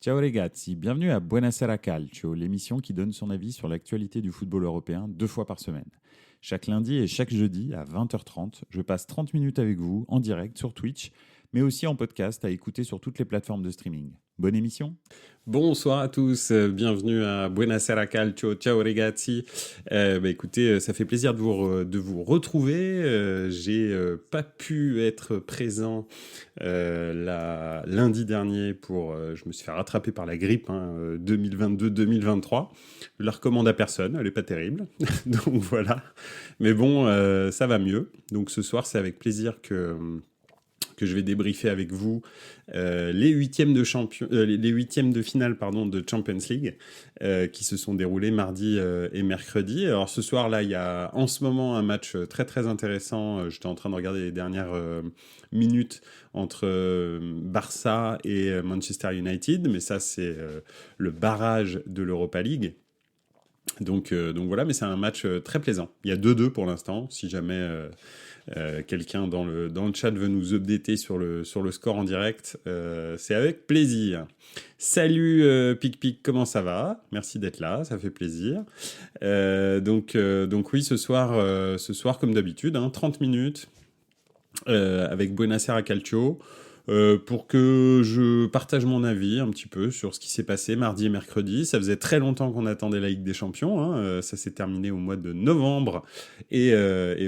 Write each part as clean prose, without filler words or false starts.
Ciao ragazzi, bienvenue à Buonasera Calcio, l'émission qui donne son avis sur l'actualité du football européen 2 fois par semaine. Chaque lundi et chaque jeudi à 20h30, je passe 30 minutes avec vous en direct sur Twitch, mais aussi en podcast à écouter sur toutes les plateformes de streaming. Bonne émission. Bonsoir à tous, bienvenue à Buonasera Calcio, ciao ragazzi. Écoutez, ça fait plaisir de vous retrouver. J'ai pas pu être présent lundi dernier je me suis fait rattraper par la grippe 2022-2023. Je la recommande à personne, elle est pas terrible. Donc voilà. Mais bon, ça va mieux. Donc ce soir, c'est avec plaisir que je vais débriefer avec vous les huitièmes de finale de Champions League qui se sont déroulés mardi et mercredi. Alors ce soir là, il y a en ce moment un match très très intéressant. J'étais en train de regarder les dernières minutes entre Barça et Manchester United, mais ça c'est le barrage de l'Europa League. Donc voilà, mais c'est un match très plaisant. Il y a 2-2 pour l'instant, si jamais quelqu'un dans le chat veut nous updater sur le score en direct, c'est avec plaisir. Salut Pic, comment ça va? Merci d'être là, ça fait plaisir. Donc oui, ce soir comme d'habitude, 30 minutes avec Buonasera Calcio. Pour que je partage mon avis un petit peu sur ce qui s'est passé mardi et mercredi. Ça faisait très longtemps qu'on attendait la Ligue des Champions. Ça s'est terminé au mois de novembre. Et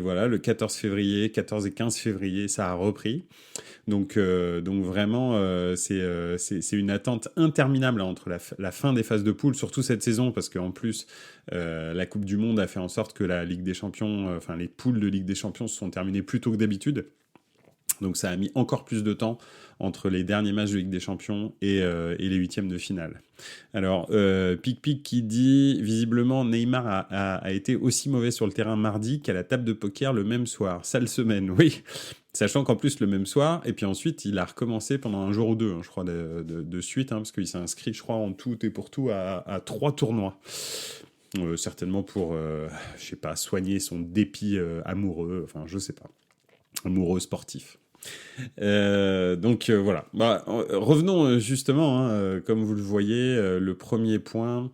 voilà, le 14 et 15 février, ça a repris. Donc vraiment, c'est une attente interminable entre la fin des phases de poule, surtout cette saison, parce qu'en plus, la Coupe du Monde a fait en sorte que la Ligue des Champions, les poules de Ligue des Champions se sont terminées plus tôt que d'habitude. Donc ça a mis encore plus de temps entre les derniers matchs de Ligue des Champions et les huitièmes de finale. Alors, Pic qui dit, visiblement, Neymar a été aussi mauvais sur le terrain mardi qu'à la table de poker le même soir. Sale semaine, oui. Sachant qu'en plus, le même soir, et puis ensuite, il a recommencé pendant un jour ou deux, je crois, de suite, parce qu'il s'est inscrit, je crois, en tout et pour tout à 3 tournois. Certainement pour, je sais pas, soigner son dépit amoureux, enfin, je sais pas. Amoureux sportif. Voilà. Revenons justement, comme vous le voyez, le premier point,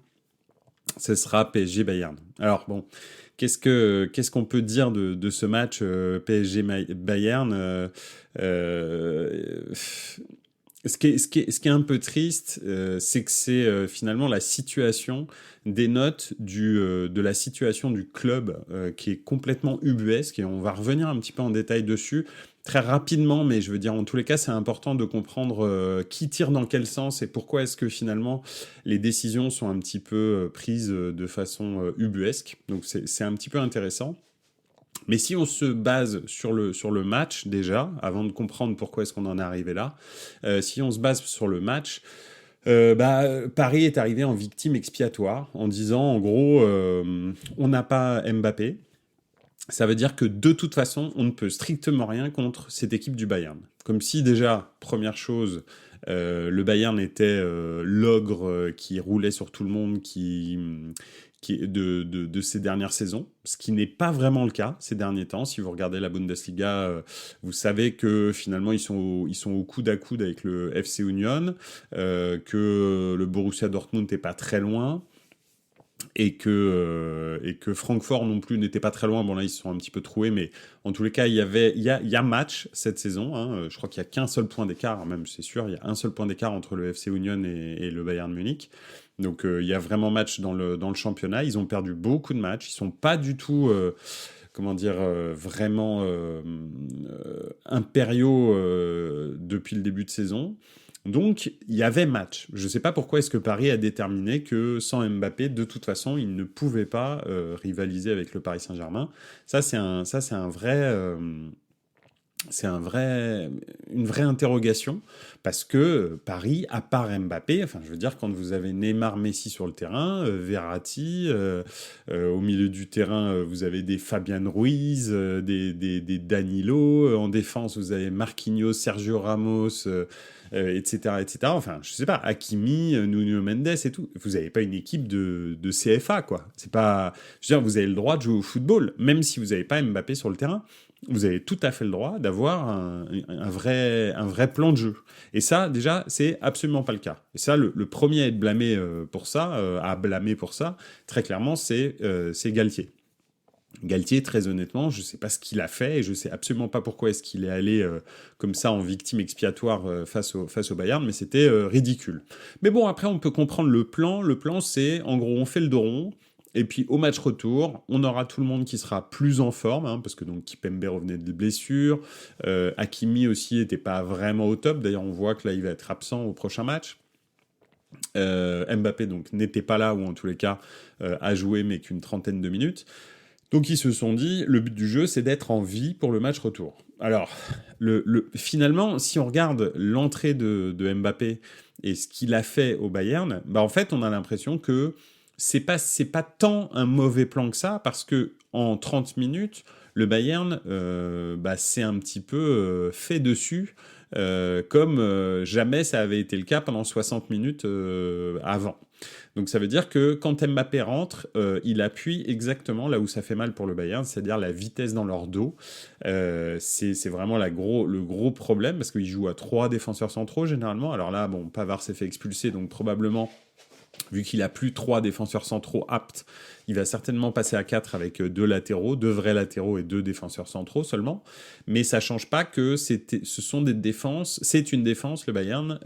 ce sera PSG Bayern. Alors bon, qu'est-ce qu'on peut dire de ce match PSG Bayern ce qui est un peu triste, c'est que c'est finalement la situation des notes de la situation du club qui est complètement ubuesque, et on va revenir un petit peu en détail dessus très rapidement, mais je veux dire, en tous les cas, c'est important de comprendre qui tire dans quel sens et pourquoi est-ce que finalement les décisions sont un petit peu prises de façon ubuesque. Donc c'est un petit peu intéressant. Mais si on se base sur le match déjà, avant de comprendre pourquoi est-ce qu'on en est arrivé là, si on se base sur le match, Paris est arrivé en victime expiatoire en disant en gros on n'a pas Mbappé. Ça veut dire que de toute façon, on ne peut strictement rien contre cette équipe du Bayern. Comme si déjà, première chose, le Bayern était l'ogre qui roulait sur tout le monde, de ces dernières saisons, ce qui n'est pas vraiment le cas ces derniers temps. Si vous regardez la Bundesliga, vous savez que finalement ils sont au coude à coude avec le FC Union, que le Borussia Dortmund n'est pas très loin. Et que Francfort non plus n'était pas très loin. Bon là ils se sont un petit peu troués, mais en tous les cas il y a match cette saison. Je crois qu'il y a qu'un seul point d'écart, même c'est sûr, il y a un seul point d'écart entre le FC Union et le Bayern Munich. Donc il y a vraiment match dans le championnat. Ils ont perdu beaucoup de matchs. Ils sont pas du tout vraiment impériaux depuis le début de saison. Donc, il y avait match. Je ne sais pas pourquoi est-ce que Paris a déterminé que sans Mbappé, de toute façon, il ne pouvait pas rivaliser avec le Paris Saint-Germain. Ça, c'est une vraie interrogation, parce que Paris, à part Mbappé, enfin, je veux dire, quand vous avez Neymar, Messi sur le terrain, Verratti, au milieu du terrain, vous avez des Fabian Ruiz, des Danilo, en défense, vous avez Marquinhos, Sergio Ramos, etc. Enfin, je sais pas, Hakimi, Nuno Mendes et tout. Vous n'avez pas une équipe de CFA, quoi. C'est pas... Je veux dire, vous avez le droit de jouer au football, même si vous n'avez pas Mbappé sur le terrain. vous avez tout à fait le droit d'avoir un vrai plan de jeu. Et ça, déjà, c'est absolument pas le cas. Et ça, le premier à être blâmé pour ça, très clairement, c'est Galtier. Galtier, très honnêtement, je ne sais pas ce qu'il a fait et je ne sais absolument pas pourquoi est-ce qu'il est allé comme ça en victime expiatoire face au Bayern, mais c'était ridicule. Mais bon, après, on peut comprendre le plan. Le plan, c'est, en gros, on fait le dos rond, et puis au match retour, on aura tout le monde qui sera plus en forme, hein, parce que donc Kimpembe revenait de blessure, Hakimi aussi n'était pas vraiment au top, d'ailleurs on voit que là il va être absent au prochain match. Mbappé donc n'était pas là, ou en tous les cas a joué mais qu'une trentaine de minutes. Donc ils se sont dit, le but du jeu, c'est d'être en vie pour le match retour. Alors, finalement, si on regarde l'entrée de Mbappé et ce qu'il a fait au Bayern, bah en fait, on a l'impression que c'est pas tant un mauvais plan que ça, parce que en 30 minutes, le Bayern c'est un petit peu fait dessus, comme jamais ça avait été le cas pendant 60 minutes avant. Donc ça veut dire que quand Mbappé rentre, il appuie exactement là où ça fait mal pour le Bayern, c'est-à-dire la vitesse dans leur dos. C'est vraiment le gros problème, parce qu'il joue à 3 défenseurs centraux généralement. Alors là, bon, Pavard s'est fait expulser, donc probablement, vu qu'il a plus 3 défenseurs centraux aptes, il va certainement passer à 4 avec 2 latéraux, 2 vrais latéraux et 2 défenseurs centraux seulement. Mais ça change pas que c'est une défense, le Bayern,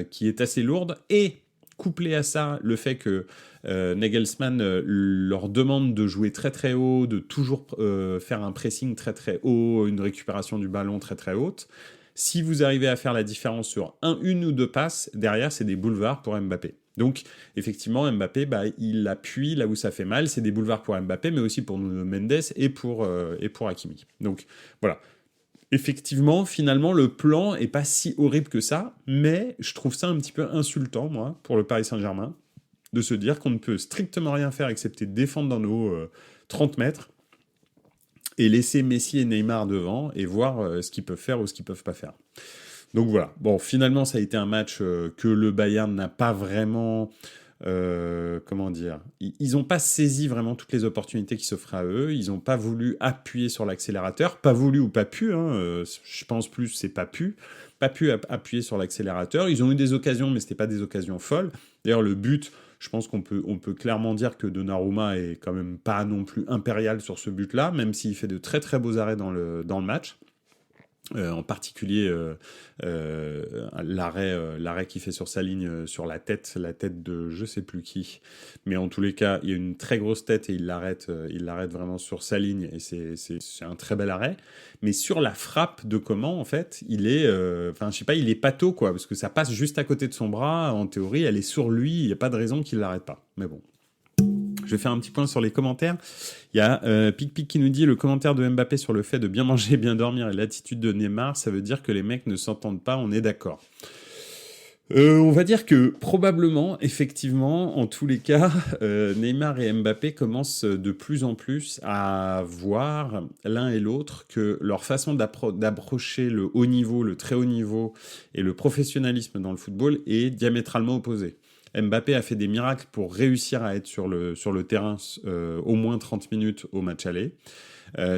qui est assez lourde. Et couplé à ça, le fait que Nagelsmann leur demande de jouer très très haut, de toujours faire un pressing très très haut, une récupération du ballon très très haute. Si vous arrivez à faire la différence sur une ou deux passes, derrière, c'est des boulevards pour Mbappé. Donc, effectivement, Mbappé, il appuie là où ça fait mal. C'est des boulevards pour Mbappé, mais aussi pour Nuno Mendes et pour Hakimi. Donc, voilà. Effectivement, finalement, le plan est pas si horrible que ça, mais je trouve ça un petit peu insultant, moi, pour le Paris Saint-Germain, de se dire qu'on ne peut strictement rien faire excepté défendre dans nos 30 mètres et laisser Messi et Neymar devant et voir ce qu'ils peuvent faire ou ce qu'ils peuvent pas faire. Donc voilà. Bon, finalement, ça a été un match que le Bayern n'a pas vraiment... comment dire, ils n'ont pas saisi vraiment toutes les opportunités qui s'offraient à eux, ils n'ont pas voulu appuyer sur l'accélérateur, pas voulu ou pas pu, je pense plus c'est pas pu appuyer sur l'accélérateur. Ils ont eu des occasions, mais c'était pas des occasions folles. D'ailleurs, le but, je pense qu'on peut clairement dire que Donnarumma est quand même pas non plus impérial sur ce but-là, même s'il fait de très très beaux arrêts dans le match. En particulier l'arrêt qu'il fait sur sa ligne, sur la tête de je sais plus qui, mais en tous les cas il y a une très grosse tête et il l'arrête vraiment sur sa ligne, et c'est un très bel arrêt. Mais sur la frappe de Coman, en fait, il est je sais pas, il est pâteau, quoi, parce que ça passe juste à côté de son bras. En théorie, elle est sur lui, il n'y a pas de raison qu'il l'arrête pas, mais bon. Je vais faire un petit point sur les commentaires. Il y a Pic qui nous dit: le commentaire de Mbappé sur le fait de bien manger, bien dormir et l'attitude de Neymar, ça veut dire que les mecs ne s'entendent pas, on est d'accord. On va dire que probablement, effectivement, en tous les cas, Neymar et Mbappé commencent de plus en plus à voir l'un et l'autre que leur façon d'approcher le haut niveau, le très haut niveau et le professionnalisme dans le football est diamétralement opposée. Mbappé a fait des miracles pour réussir à être sur le terrain au moins 30 minutes au match aller.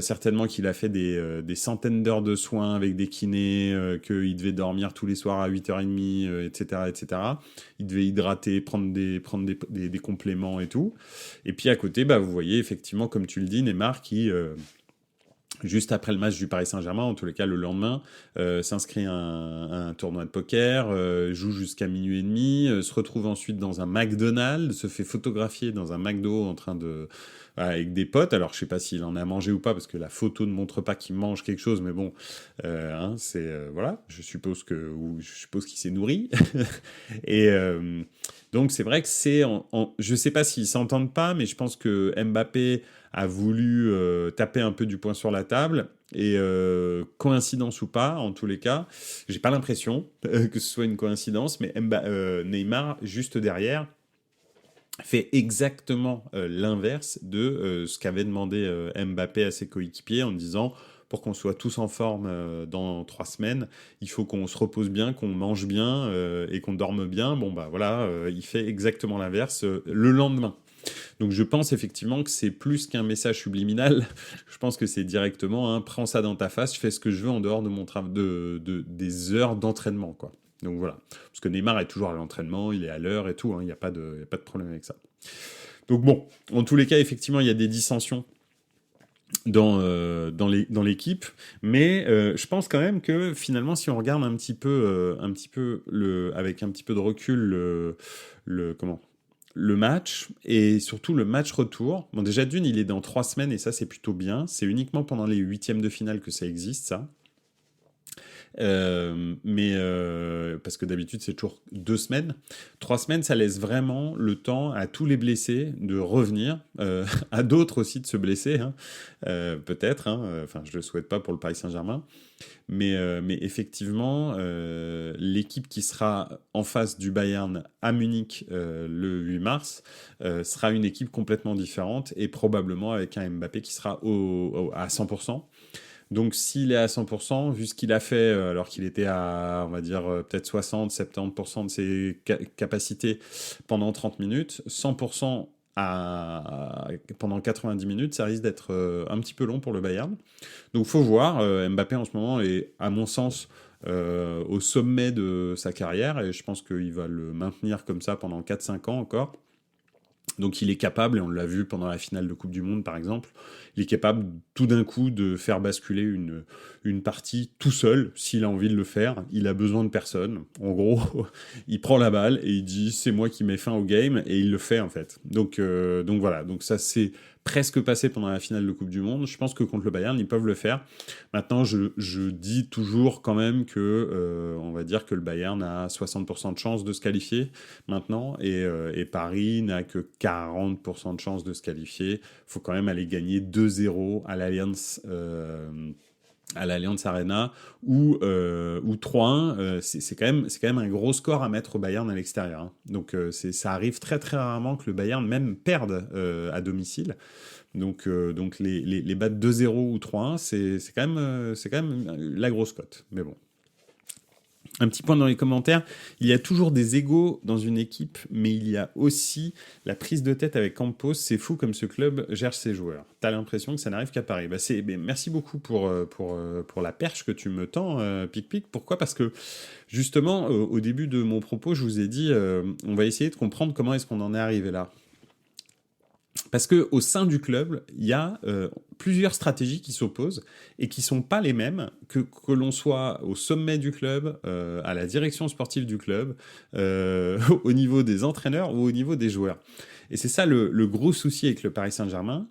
Certainement qu'il a fait des centaines d'heures de soins avec des kinés, qu'il devait dormir tous les soirs à 8h30, etc., etc. Il devait hydrater, prendre des compléments et tout. Et puis à côté, vous voyez effectivement, comme tu le dis, Neymar qui... juste après le match du Paris Saint-Germain, en tous les cas le lendemain, s'inscrit à un tournoi de poker, joue jusqu'à minuit et demi, se retrouve ensuite dans un McDonald's, se fait photographier dans un McDo en train de... avec des potes. Alors je sais pas s'il en a mangé ou pas, parce que la photo ne montre pas qu'il mange quelque chose, mais bon, voilà, je suppose qu'il s'est nourri. Et donc c'est vrai que je sais pas s'ils s'entendent pas, mais je pense que Mbappé a voulu taper un peu du poing sur la table, et coïncidence ou pas, en tous les cas, j'ai pas l'impression que ce soit une coïncidence, mais Neymar, juste derrière, fait exactement l'inverse de ce qu'avait demandé Mbappé à ses coéquipiers, en disant: pour qu'on soit tous en forme dans 3 semaines, il faut qu'on se repose bien, qu'on mange bien et qu'on dorme bien. Bon, voilà, il fait exactement l'inverse le lendemain. Donc je pense effectivement que c'est plus qu'un message subliminal. Je pense que c'est directement, prends ça dans ta face, je fais ce que je veux en dehors de mon des heures d'entraînement, quoi. Donc voilà. Parce que Neymar est toujours à l'entraînement, il est à l'heure et tout, il n'y a pas de problème avec ça. Donc bon, en tous les cas, effectivement, il y a des dissensions dans l'équipe, mais je pense quand même que finalement, si on regarde un petit peu avec un petit peu de recul le match et surtout le match retour. Bon, déjà d'une, il est dans 3 semaines et ça c'est plutôt bien. C'est uniquement pendant les huitièmes de finale que ça existe, ça. Parce que d'habitude c'est toujours 2 semaines. 3 semaines, ça laisse vraiment le temps à tous les blessés de revenir, à d'autres aussi de se blesser, peut-être. Enfin, je le souhaite pas pour le Paris Saint-Germain, mais effectivement, l'équipe qui sera en face du Bayern à Munich le 8 mars sera une équipe complètement différente et probablement avec un Mbappé qui sera à 100%. Donc s'il est à 100%, vu ce qu'il a fait, alors qu'il était à, on va dire, peut-être 60-70% de ses capacités pendant 30 minutes, 100% pendant 90 minutes, ça risque d'être un petit peu long pour le Bayern. Donc faut voir, Mbappé en ce moment est, à mon sens, au sommet de sa carrière, et je pense qu'il va le maintenir comme ça pendant 4-5 ans encore. Donc il est capable, et on l'a vu pendant la finale de Coupe du Monde par exemple, il est capable tout d'un coup de faire basculer une partie tout seul, s'il a envie de le faire. Il a besoin de personne. En gros, il prend la balle et il dit c'est moi qui mets fin au game, et il le fait en fait. Donc voilà, donc ça c'est presque passé pendant la finale de Coupe du Monde. Je pense que contre le Bayern, ils peuvent le faire. Maintenant, je dis toujours quand même que, on va dire que le Bayern a 60% de chances de se qualifier maintenant, et Paris n'a que 40% de chances de se qualifier. Il faut quand même aller gagner 2-0 à l'Allianz Arena ou 3-1, c'est quand même un gros score à mettre au Bayern à l'extérieur. Donc ça arrive très très rarement que le Bayern même perde à domicile. Donc les battre 2-0 ou 3-1, c'est quand même la grosse cote. Mais bon. Un petit point dans les commentaires, il y a toujours des égos dans une équipe, mais il y a aussi la prise de tête avec Campos. C'est fou comme ce club gère ses joueurs. T'as l'impression que ça n'arrive qu'à Paris. Merci beaucoup pour la perche que tu me tends, Pic. Pourquoi ? Parce que justement, au début de mon propos, je vous ai dit, on va essayer de comprendre comment est-ce qu'on en est arrivé là. Parce qu'au sein du club, il y a plusieurs stratégies qui s'opposent et qui ne sont pas les mêmes que l'on soit au sommet du club, à la direction sportive du club, au niveau des entraîneurs ou au niveau des joueurs. Et c'est ça le gros souci avec le Paris Saint-Germain.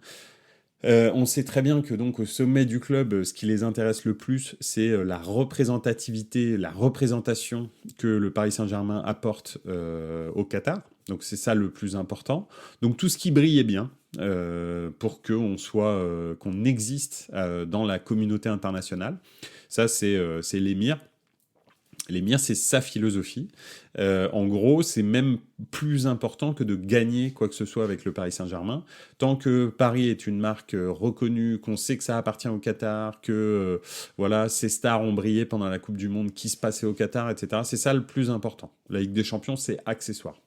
On sait très bien que donc au sommet du club, ce qui les intéresse le plus, c'est la représentativité, la représentation que le Paris Saint-Germain apporte au Qatar. Donc c'est ça le plus important. Donc tout ce qui brille est bien pour qu'on existe dans la communauté internationale. Ça c'est l'émir. L'émir, c'est sa philosophie. En gros, c'est même plus important que de gagner quoi que ce soit avec le Paris Saint-Germain. Tant que Paris est une marque reconnue, qu'on sait que ça appartient au Qatar, que voilà, ces stars ont brillé pendant la Coupe du Monde qui se passait au Qatar, etc. C'est ça le plus important. La Ligue des Champions, c'est accessoire.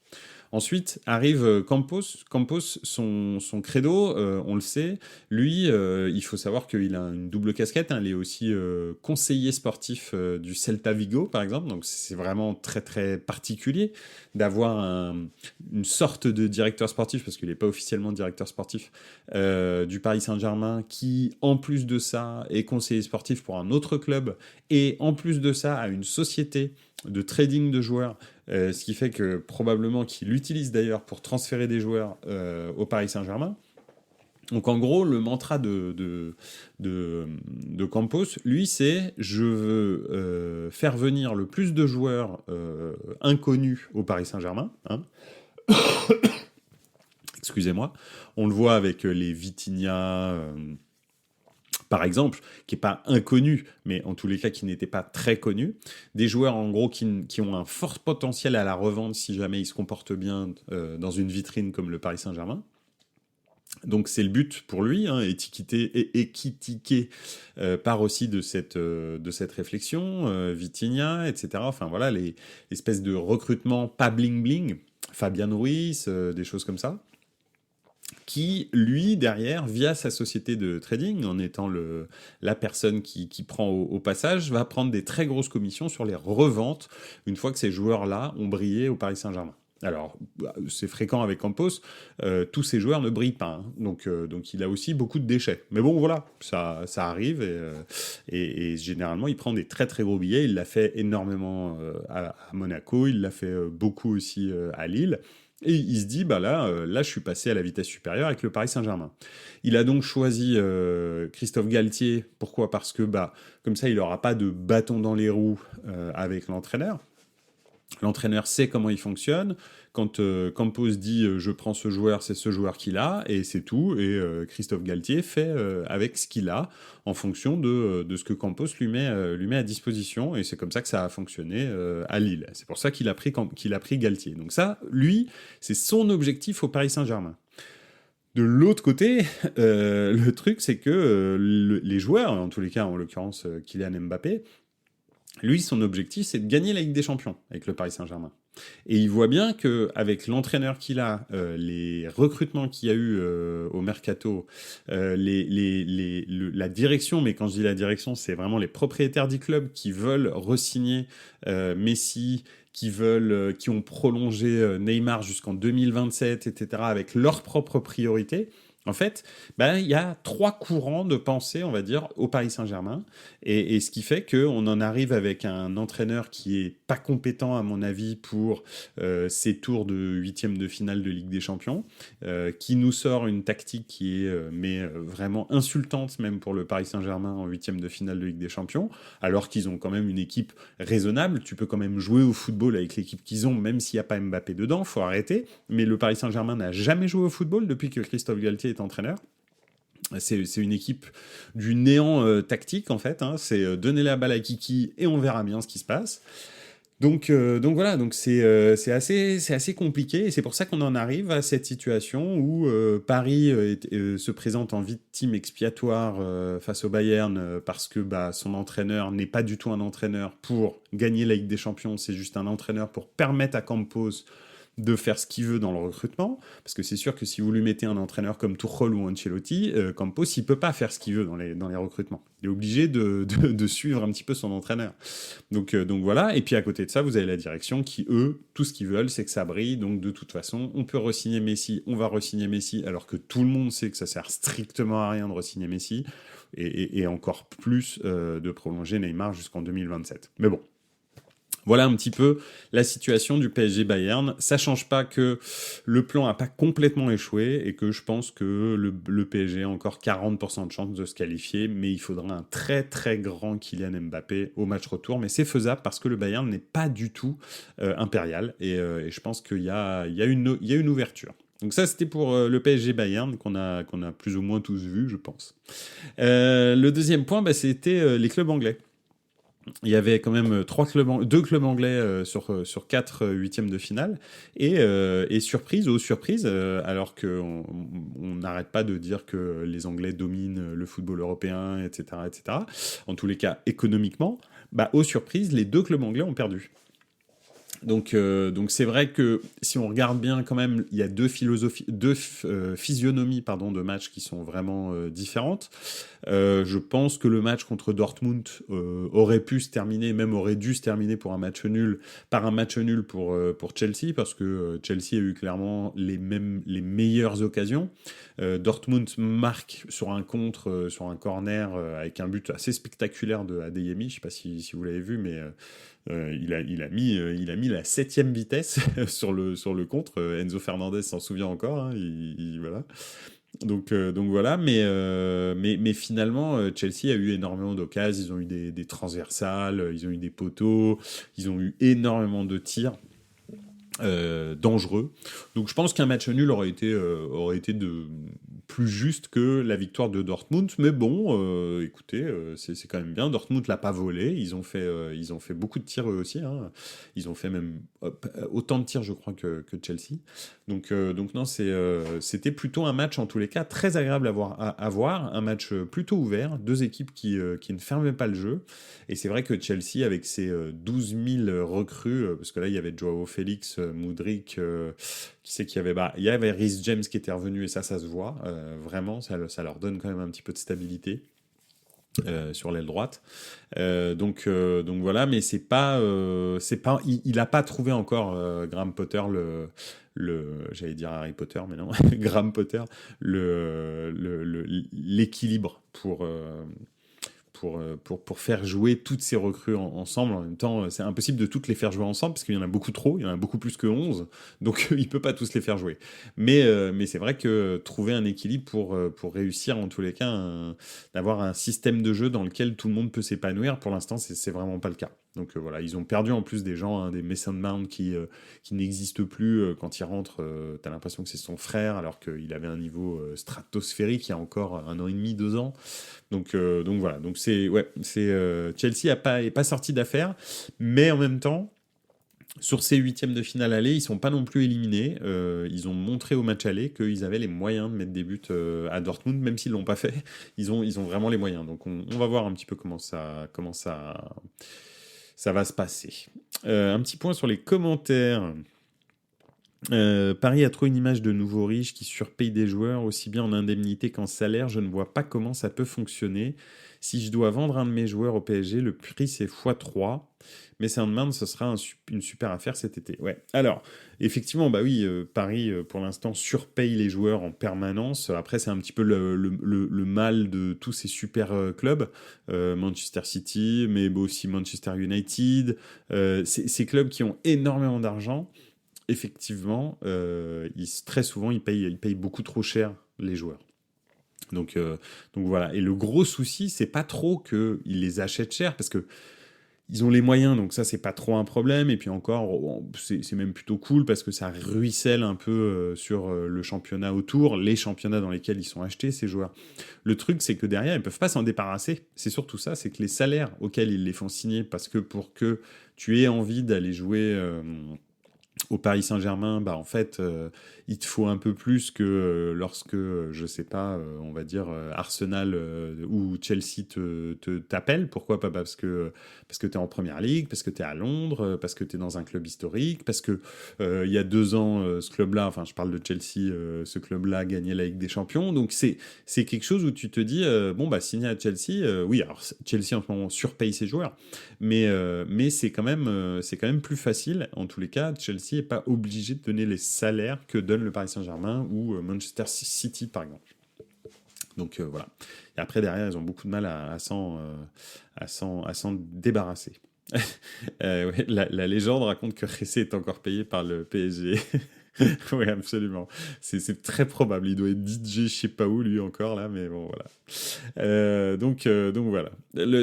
Ensuite arrive Campos. Campos, son credo, on le sait, lui, il faut savoir qu'il a une double casquette. Il est aussi conseiller sportif du Celta Vigo, par exemple. Donc c'est vraiment très très particulier d'avoir une sorte de directeur sportif, parce qu'il n'est pas officiellement directeur sportif, du Paris Saint-Germain, qui, en plus de ça, est conseiller sportif pour un autre club, et en plus de ça, a une société de trading de joueurs, ce qui fait que probablement qu'il l'utilise d'ailleurs pour transférer des joueurs au Paris Saint-Germain. Donc en gros, le mantra de Campos, lui, c'est je veux faire venir le plus de joueurs inconnus au Paris Saint-Germain. Excusez-moi. On le voit avec les Vitinha... par exemple, qui n'est pas inconnu, mais en tous les cas qui n'était pas très connu. Des joueurs, en gros, qui ont un fort potentiel à la revente si jamais ils se comportent bien dans une vitrine comme le Paris Saint-Germain. Donc c'est le but pour lui, équitiqué part aussi de cette réflexion, Vitinha, etc. Enfin voilà, l'espèce de recrutement pas bling-bling, Fabian Ruiz, des choses comme ça. qui, lui, derrière, via sa société de trading, en étant la personne qui prend au passage, va prendre des très grosses commissions sur les reventes une fois que ces joueurs-là ont brillé au Paris Saint-Germain. Alors, c'est fréquent avec Campos, tous ces joueurs ne brillent pas, hein. Donc il a aussi beaucoup de déchets. Mais bon, voilà, ça arrive, et généralement, il prend des très très gros billets. Il l'a fait énormément à Monaco, il l'a fait beaucoup aussi à Lille. Et il se dit, bah là, je suis passé à la vitesse supérieure avec le Paris Saint-Germain. Il a donc choisi Christophe Galtier. Pourquoi ? Parce que comme ça, il n'aura pas de bâton dans les roues avec l'entraîneur. L'entraîneur sait comment il fonctionne. Quand Campos dit je prends ce joueur, c'est ce joueur qu'il a, et c'est tout. Et Christophe Galtier fait avec ce qu'il a, en fonction de ce que Campos lui met à disposition. Et c'est comme ça que ça a fonctionné à Lille. C'est pour ça qu'il a pris Galtier. Donc ça, lui, c'est son objectif au Paris Saint-Germain. De l'autre côté, le truc, c'est que les joueurs, en tous les cas, en l'occurrence Kylian Mbappé, lui, son objectif, c'est de gagner la Ligue des Champions avec le Paris Saint-Germain. Et il voit bien qu'avec l'entraîneur qu'il a, les recrutements qu'il y a eu au Mercato, la direction, mais quand je dis la direction, c'est vraiment les propriétaires du club qui veulent re-signer Messi, qui ont prolongé Neymar jusqu'en 2027, etc., avec leurs propres priorités. En fait, il y a 3 courants de pensée, on va dire, au Paris Saint-Germain, et ce qui fait qu'on en arrive avec un entraîneur qui est pas compétent, à mon avis, pour ces tours de 8e de finale de Ligue des Champions, qui nous sort une tactique qui est vraiment insultante, même pour le Paris Saint-Germain en 8e de finale de Ligue des Champions, alors qu'ils ont quand même une équipe raisonnable. Tu peux quand même jouer au football avec l'équipe qu'ils ont, même s'il n'y a pas Mbappé dedans, faut arrêter. Mais le Paris Saint-Germain n'a jamais joué au football depuis que Christophe Galtier est entraîneur. C'est une équipe du néant tactique, en fait, hein. C'est donner la balle à Kiki et on verra bien ce qui se passe. Donc voilà, c'est assez compliqué, et c'est pour ça qu'on en arrive à cette situation où Paris se présente en victime expiatoire face au Bayern, parce que son entraîneur n'est pas du tout un entraîneur pour gagner la Ligue des Champions, c'est juste un entraîneur pour permettre à Campos de faire ce qu'il veut dans le recrutement, parce que c'est sûr que si vous lui mettez un entraîneur comme Tuchel ou Ancelotti, Campos, il peut pas faire ce qu'il veut dans les recrutements. Il est obligé de suivre un petit peu son entraîneur. Donc voilà, et puis à côté de ça, vous avez la direction qui, eux, tout ce qu'ils veulent, c'est que ça brille, donc de toute façon, on peut re-signer Messi, on va re-signer Messi, alors que tout le monde sait que ça sert strictement à rien de re-signer Messi, et encore plus de prolonger Neymar jusqu'en 2027. Mais bon. Voilà un petit peu la situation du PSG Bayern. Ça change pas que le plan n'a pas complètement échoué, et que je pense que le PSG a encore 40% de chance de se qualifier, mais il faudra un très très grand Kylian Mbappé au match retour. Mais c'est faisable parce que le Bayern n'est pas du tout impérial, et je pense qu'il y a une ouverture. Donc ça, c'était pour le PSG Bayern qu'on a plus ou moins tous vu, je pense. Le deuxième point, c'était les clubs anglais. Il y avait quand même 2 clubs anglais sur 4 huitièmes de finale, et surprise aux surprises, alors qu'on n'arrête pas de dire que les Anglais dominent le football européen, etc., etc. En tous les cas, économiquement, aux surprises, les 2 clubs anglais ont perdu. Donc c'est vrai que si on regarde bien quand même, il y a deux physionomies de matchs qui sont vraiment différentes. Je pense que le match contre Dortmund aurait pu se terminer, même aurait dû se terminer par un match nul pour Chelsea, parce que Chelsea a eu clairement les meilleures occasions. Dortmund marque sur un contre, sur un corner, avec un but assez spectaculaire de Adeyemi. Je ne sais pas si vous l'avez vu, mais il a mis la 7e vitesse sur le contre. Enzo Fernandez s'en souvient encore, hein, voilà. Donc voilà, mais finalement, Chelsea a eu énormément d'occasions. Ils ont eu des transversales, ils ont eu des poteaux, ils ont eu énormément de tirs dangereux. Donc je pense qu'un match nul aurait été plus juste que la victoire de Dortmund. Mais bon, écoutez, c'est quand même bien. Dortmund l'a pas volé. Ils ont fait beaucoup de tirs eux aussi, hein. Ils ont fait même autant de tirs, je crois, que Chelsea. Donc non, c'était plutôt un match, en tous les cas, très agréable à voir. Un match plutôt ouvert. 2 équipes qui ne fermaient pas le jeu. Et c'est vrai que Chelsea, avec ses 12 000 recrues, parce que là, il y avait Joao Félix Mudryk, qui c'est qu'il y avait, il y avait Reece James qui était revenu et ça se voit, vraiment, ça leur donne quand même un petit peu de stabilité. Sur l'aile droite, donc voilà, mais c'est pas, il a pas trouvé encore Graham Potter j'allais dire Harry Potter, mais non, Graham Potter l'équilibre pour faire jouer toutes ces recrues ensemble. En même temps, c'est impossible de toutes les faire jouer ensemble, parce qu'il y en a beaucoup trop, il y en a beaucoup plus que 11, donc il peut pas tous les faire jouer. Mais c'est vrai que trouver un équilibre pour réussir, en tous les cas, d'avoir un système de jeu dans lequel tout le monde peut s'épanouir, pour l'instant, c'est vraiment pas le cas. Donc voilà, ils ont perdu en plus des gens, hein, des Mason Mount qui n'existent plus. Quand il rentre, t'as l'impression que c'est son frère, alors qu'il avait un niveau stratosphérique il y a encore 1 an et demi, 2 ans. Donc voilà, donc Chelsea est pas sorti d'affaire, mais en même temps, sur ces huitièmes de finale aller, ils sont pas non plus éliminés. Ils ont montré au match aller qu'ils avaient les moyens de mettre des buts à Dortmund, même s'ils l'ont pas fait. Ils ont vraiment les moyens. Donc on va voir un petit peu comment ça va se passer. Un petit point sur les commentaires. Paris a trop une image de nouveaux riches qui surpayent des joueurs aussi bien en indemnité qu'en salaire. Je ne vois pas comment ça peut fonctionner. Si je dois vendre un de mes joueurs au PSG, le prix c'est x3. Mais Mason Mount, ce sera une super affaire cet été. Ouais. Alors, effectivement, bah oui, Paris, pour l'instant, surpaye les joueurs en permanence. Après, c'est un petit peu le mal de tous ces super clubs. Manchester City, mais aussi Manchester United. Ces clubs qui ont énormément d'argent, effectivement, très souvent, ils payent beaucoup trop cher les joueurs. Donc voilà. Et le gros souci, c'est pas trop qu'ils les achètent cher, parce que ils ont les moyens, donc ça, c'est pas trop un problème. Et puis encore, c'est même plutôt cool parce que ça ruisselle un peu sur le championnat autour, les championnats dans lesquels ils sont achetés, ces joueurs. Le truc, c'est que derrière, ils peuvent pas s'en débarrasser. C'est surtout ça, c'est que les salaires auxquels ils les font signer, parce que pour que tu aies envie d'aller jouer au Paris Saint-Germain, en fait, il te faut un peu plus que lorsque, je sais pas, on va dire Arsenal ou Chelsea t'appelle. Pourquoi pas? Parce que t'es en première ligue, parce que t'es à Londres, parce que t'es dans un club historique, parce que il y a 2 ans, ce club-là, enfin je parle de Chelsea, ce club-là gagnait la Ligue des Champions. Donc c'est quelque chose où tu te dis, signer à Chelsea, oui, alors Chelsea en ce moment surpaye ses joueurs, mais c'est quand même plus facile. En tous les cas, Chelsea n'est pas obligé de donner les salaires que donne le Paris Saint-Germain ou Manchester City, par exemple. Donc voilà. Et après, derrière, ils ont beaucoup de mal à s'en débarrasser. Ouais, la légende raconte que Ressé est encore payé par le PSG. Oui, absolument. C'est très probable. Il doit être DJ, je sais pas où, lui encore, là, mais bon, voilà. Donc voilà.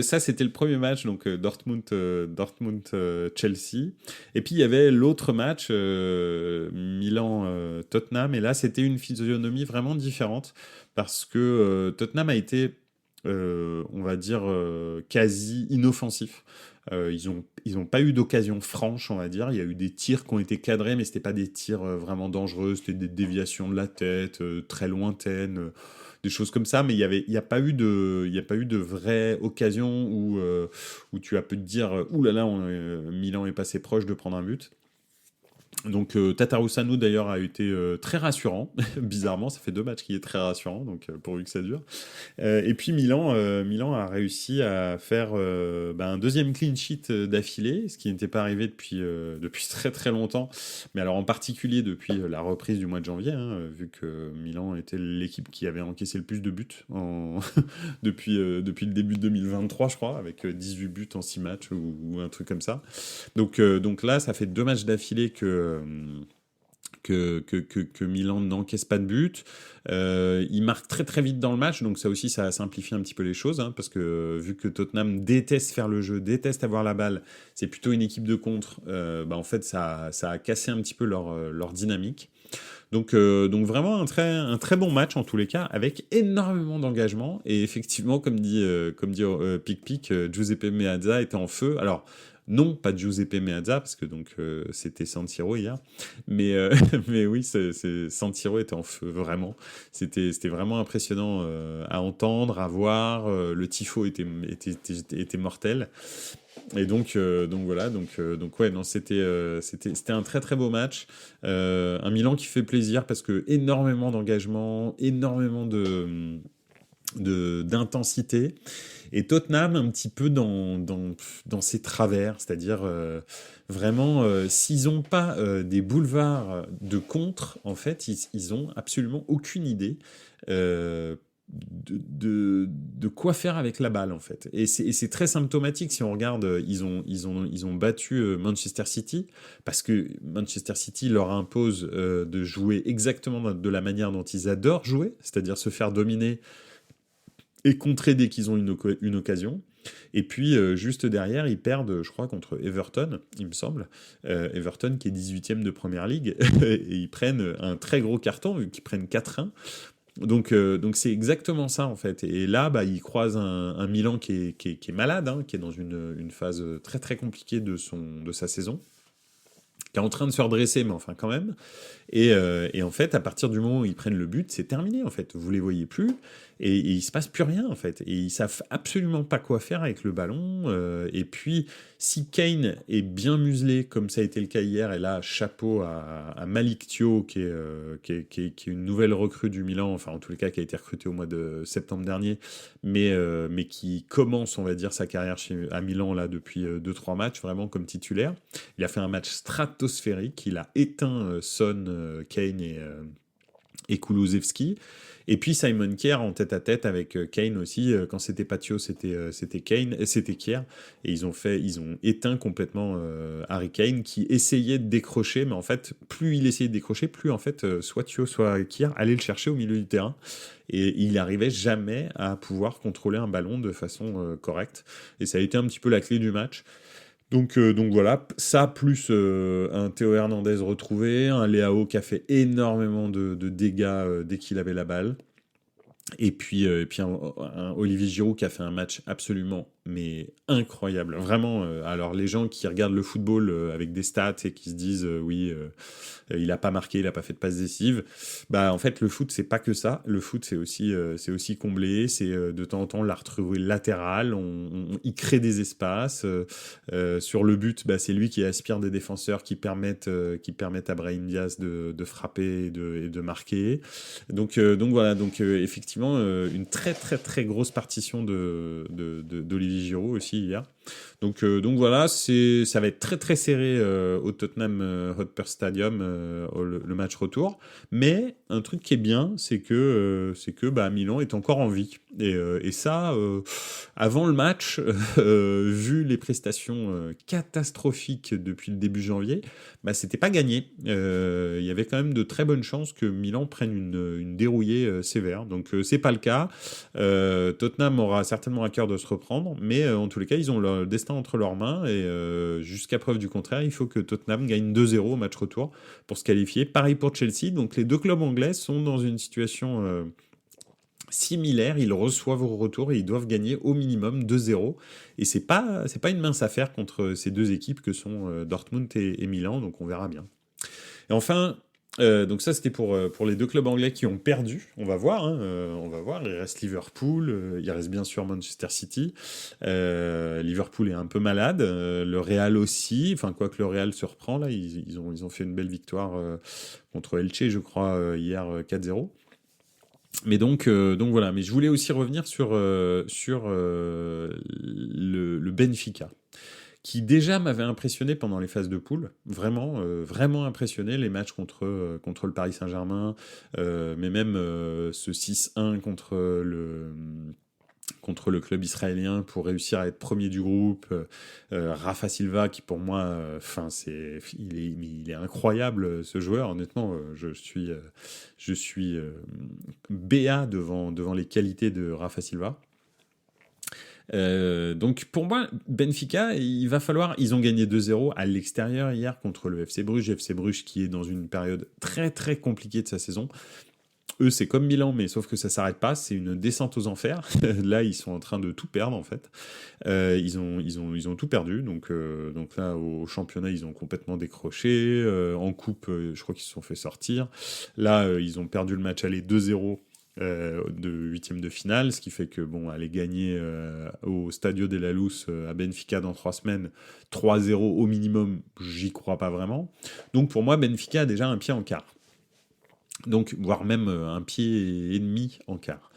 Ça, c'était le premier match, donc Dortmund-Chelsea. Et puis, il y avait l'autre match, Milan-Tottenham. Et là, c'était une physionomie vraiment différente parce que Tottenham a été, on va dire, quasi inoffensif. Ils ont pas eu d'occasion franche, on va dire. Il y a eu des tirs qui ont été cadrés, mais c'était pas des tirs vraiment dangereux. C'était des déviations de la tête, très lointaines, des choses comme ça. Mais il y a pas eu de vraie occasion où tu as pu te dire, ouh là là, Milan est passé proche de prendre un but. Donc Tatarusanu d'ailleurs a été très rassurant, bizarrement, ça fait 2 matchs qu'il est très rassurant, donc pourvu que ça dure. Et puis Milan a réussi à faire un deuxième clean sheet d'affilée, ce qui n'était pas arrivé depuis très très longtemps, mais alors en particulier depuis la reprise du mois de janvier, hein, vu que Milan était l'équipe qui avait encaissé le plus de buts depuis le début de 2023, je crois, avec 18 buts en 6 matchs ou un truc comme ça. Donc là, ça fait 2 matchs d'affilée que Milan n'encaisse pas de but. Il marque très très vite dans le match, donc ça aussi ça simplifie un petit peu les choses, hein, parce que vu que Tottenham déteste faire le jeu, déteste avoir la balle, c'est plutôt une équipe de contre, en fait ça a cassé un petit peu leur dynamique. Donc vraiment un très bon match en tous les cas, avec énormément d'engagement, et effectivement comme dit Pic, Giuseppe Meazza était en feu. Alors non, pas Giuseppe Meazza, parce que donc c'était San Siro hier, mais oui, San Siro était en feu, vraiment. C'était vraiment impressionnant à entendre, à voir. Le tifo était mortel. Donc voilà, donc ouais, non, c'était un très très beau match. Un Milan qui fait plaisir parce que énormément d'engagement, énormément d'intensité. Et Tottenham un petit peu dans ses travers, c'est-à-dire vraiment, s'ils n'ont pas des boulevards de contre, en fait, ils ont absolument aucune idée euh, de quoi faire avec la balle, en fait. Et c'est très symptomatique si on regarde, ils ont battu Manchester City, parce que Manchester City leur impose de jouer exactement de la manière dont ils adorent jouer, c'est-à-dire se faire dominer et contrer dès qu'ils ont une occasion. Et puis, juste derrière, ils perdent, je crois, contre Everton, il me semble. Everton qui est 18e de Première Ligue. Et ils prennent un très gros carton, vu qu'ils prennent 4-1. Donc c'est exactement ça, en fait. Et là, bah, ils croisent un Milan qui est malade, hein, qui est dans une phase très très compliquée de sa saison, qui est en train de se redresser, mais enfin quand même. Et en fait, à partir du moment où ils prennent le but, c'est terminé, en fait. Vous les voyez plus, et il se passe plus rien, en fait. Et ils savent absolument pas quoi faire avec le ballon. Et puis, si Kane est bien muselé, comme ça a été le cas hier, et là, chapeau à Malik Thio, qui est une nouvelle recrue du Milan, enfin, en tous les cas, qui a été recruté au mois de septembre dernier, mais qui commence, on va dire, sa carrière à Milan, là, depuis 2-3 matchs, vraiment comme titulaire. Il a fait un match stratosphérique, il a éteint Son, Kane et Kulusevski. Et puis Simon Kjær en tête-à-tête avec Kane aussi. Quand c'était Patio, c'était Kane, et c'était Kjær. Et ils ont éteint complètement Harry Kane, qui essayait de décrocher, mais en fait, plus il essayait de décrocher, plus en fait, soit Thio, soit Kjær allaient le chercher au milieu du terrain. Et il n'arrivait jamais à pouvoir contrôler un ballon de façon correcte. Et ça a été un petit peu la clé du match. Donc voilà, ça plus un Théo Hernandez retrouvé, un Leao qui a fait énormément de dégâts dès qu'il avait la balle, et puis un Olivier Giroud qui a fait un match absolument mais incroyable. Vraiment, alors les gens qui regardent le football avec des stats et qui se disent oui, il a pas marqué, il a pas fait de passe décisive, bah en fait le foot c'est pas que ça. Le foot c'est aussi comblé, c'est de temps en temps la retrouver latérale, il crée des espaces sur le but, bah, c'est lui qui aspire des défenseurs qui permettent à Brahim Diaz de frapper et de marquer. Donc voilà, effectivement une très très très grosse partition d'Olivier Giroud aussi hier. Donc voilà, ça va être très très serré au Tottenham Hotspur Stadium le match retour. Mais un truc qui est bien, c'est que bah, Milan est encore en vie. Et ça, avant le match, vu les prestations catastrophiques depuis le début janvier, bah, c'était pas gagné. Il y avait quand même de très bonnes chances que Milan prenne une dérouillée sévère. Donc c'est pas le cas. Tottenham aura certainement à cœur de se reprendre, mais en tous les cas, ils ont le destin entre leurs mains et jusqu'à preuve du contraire, il faut que Tottenham gagne 2-0 au match retour pour se qualifier. Pareil pour Chelsea, donc les deux clubs anglais sont dans une situation similaire, ils reçoivent au retour et ils doivent gagner au minimum 2-0 et c'est pas une mince affaire contre ces deux équipes que sont Dortmund et Milan, donc on verra bien. Et enfin, donc ça c'était pour les deux clubs anglais qui ont perdu. On va voir, hein, on va voir. Il reste Liverpool, il reste bien sûr Manchester City. Liverpool est un peu malade, le Real aussi. Enfin quoi que le Real se reprend là, ils ont fait une belle victoire contre Elche, je crois hier 4-0. Mais donc voilà. Mais je voulais aussi revenir sur le Benfica, qui déjà m'avait impressionné pendant les phases de poule, vraiment, vraiment impressionné, les matchs contre le Paris Saint-Germain, mais même ce 6-1 contre le club israélien pour réussir à être premier du groupe, Rafa Silva qui pour moi, il est incroyable ce joueur, honnêtement, je suis béat devant les qualités de Rafa Silva. Donc pour moi, Benfica, ils ont gagné 2-0 à l'extérieur hier contre le FC Bruges qui est dans une période très très compliquée de sa saison. Eux, c'est comme Milan, mais sauf que ça s'arrête pas, c'est une descente aux enfers. Là, ils sont en train de tout perdre en fait. Ils ont tout perdu, donc là au championnat, ils ont complètement décroché. En coupe, je crois qu'ils se sont fait sortir. Là, ils ont perdu le match aller 2-0 de huitième de finale, ce qui fait que bon, aller gagner au Stadio de la Luz à Benfica dans 3 semaines, 3-0 au minimum, j'y crois pas vraiment. Donc pour moi, Benfica a déjà un pied en quart. Donc, voire même un pied et demi en quart.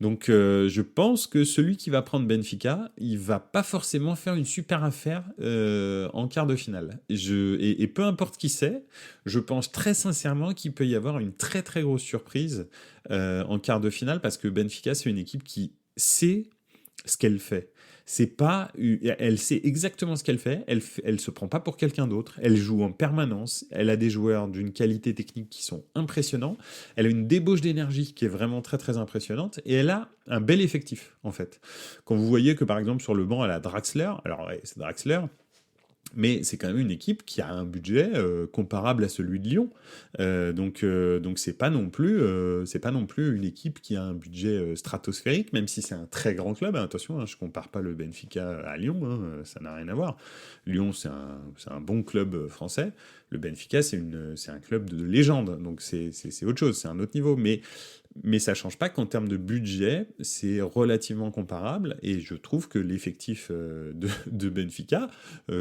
Donc je pense que celui qui va prendre Benfica, il va pas forcément faire une super affaire en quart de finale. Et peu importe qui c'est, je pense très sincèrement qu'il peut y avoir une très très grosse surprise en quart de finale parce que Benfica, c'est une équipe qui sait ce qu'elle fait. C'est pas, elle sait exactement ce qu'elle fait. Elle se prend pas pour quelqu'un d'autre. Elle joue en permanence. Elle a des joueurs d'une qualité technique qui sont impressionnants. Elle a une débauche d'énergie qui est vraiment très très impressionnante. Et elle a un bel effectif en fait. Quand vous voyez que par exemple sur le banc elle a Draxler. Alors ouais, c'est Draxler. Mais c'est quand même une équipe qui a un budget comparable à celui de Lyon. Donc c'est pas non plus une équipe qui a un budget stratosphérique, même si c'est un très grand club. Hein, attention, hein, je compare pas le Benfica à Lyon, hein, ça n'a rien à voir. Lyon c'est un bon club français. Le Benfica c'est un club de légende, donc c'est autre chose, c'est un autre niveau. Mais ça change pas qu'en termes de budget, c'est relativement comparable. Et je trouve que l'effectif de Benfica,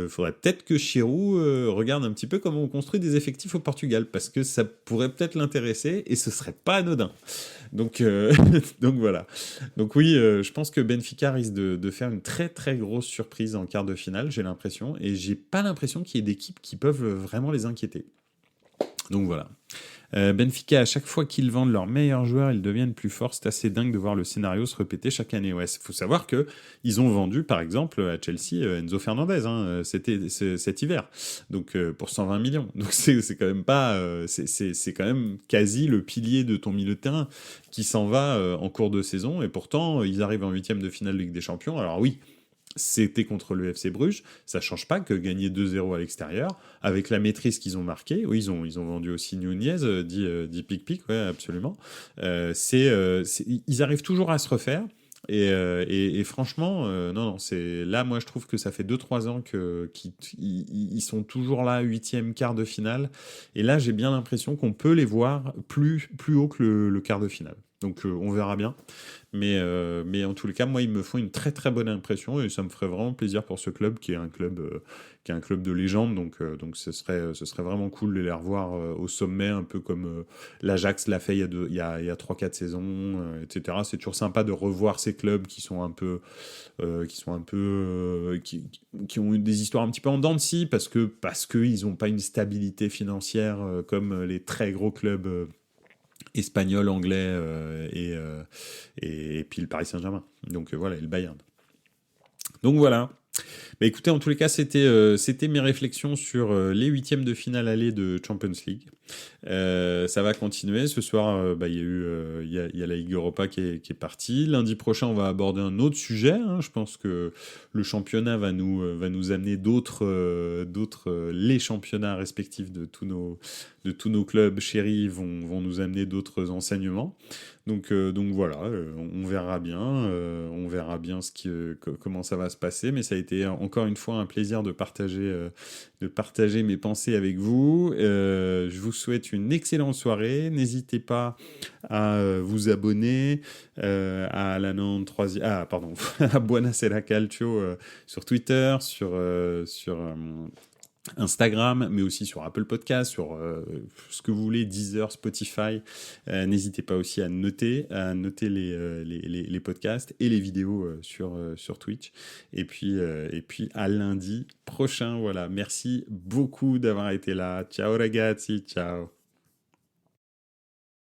faudrait peut-être que Chirou regarde un petit peu comment on construit des effectifs au Portugal, parce que ça pourrait peut-être l'intéresser et ce serait pas anodin. Donc, donc voilà. Donc oui, je pense que Benfica risque de faire une très très grosse surprise en quart de finale, j'ai l'impression. Et j'ai pas l'impression qu'il y ait d'équipes qui peuvent vraiment les inquiéter. Donc voilà. Benfica, à chaque fois qu'ils vendent leurs meilleurs joueurs, ils deviennent plus forts. C'est assez dingue de voir le scénario se répéter chaque année. Ouais, faut savoir que ils ont vendu, par exemple, à Chelsea, Enzo Fernandez, hein, cet hiver. Donc pour 120 millions. Donc c'est quand même pas, c'est quand même quasi le pilier de ton milieu de terrain qui s'en va en cours de saison. Et pourtant, ils arrivent en huitième de finale de Ligue des Champions. Alors oui. C'était contre le FC Bruges, ça change pas que gagner 2-0 à l'extérieur, avec la maîtrise qu'ils ont marquée. Oui, ils ont vendu aussi Nunez, dit Pic, ouais, absolument. Ils arrivent toujours à se refaire. Et franchement, non, c'est là, moi, je trouve que ça fait 2-3 ans qu'ils sont toujours là, huitième, quart de finale. Et là, j'ai bien l'impression qu'on peut les voir plus haut que le quart de finale. Donc, on verra bien. Mais en tous les cas, moi, ils me font une très très bonne impression et ça me ferait vraiment plaisir pour ce club qui est un club de légende. Donc ce serait vraiment cool de les revoir au sommet, un peu comme l'Ajax l'a fait il y a 3-4 saisons, etc. C'est toujours sympa de revoir ces clubs qui ont eu des histoires un petit peu en dents de scie parce que ils n'ont pas une stabilité financière comme les très gros clubs. Espagnol, anglais et puis le Paris Saint-Germain. Donc voilà, et le Bayern. Donc voilà. Bah écoutez, en tous les cas, c'était mes réflexions sur les huitièmes de finale aller de Champions League. Ça va continuer. Ce soir, il y a la Ligue Europa qui est partie. Lundi prochain, on va aborder un autre sujet. Hein. Je pense que le championnat va nous amener les championnats respectifs de tous nos clubs chéris vont nous amener d'autres enseignements. Donc voilà, on verra bien comment ça va se passer. Mais ça a été encore une fois un plaisir de partager mes pensées avec vous. Je vous souhaite une excellente soirée. N'hésitez pas à vous abonner à la 93e, à Buonasera Calcio sur Twitter, sur Instagram, mais aussi sur Apple Podcast, sur ce que vous voulez, Deezer, Spotify. N'hésitez pas aussi à noter les podcasts et les vidéos sur Twitch. Et puis à lundi prochain. Voilà. Merci beaucoup d'avoir été là. Ciao ragazzi, ciao.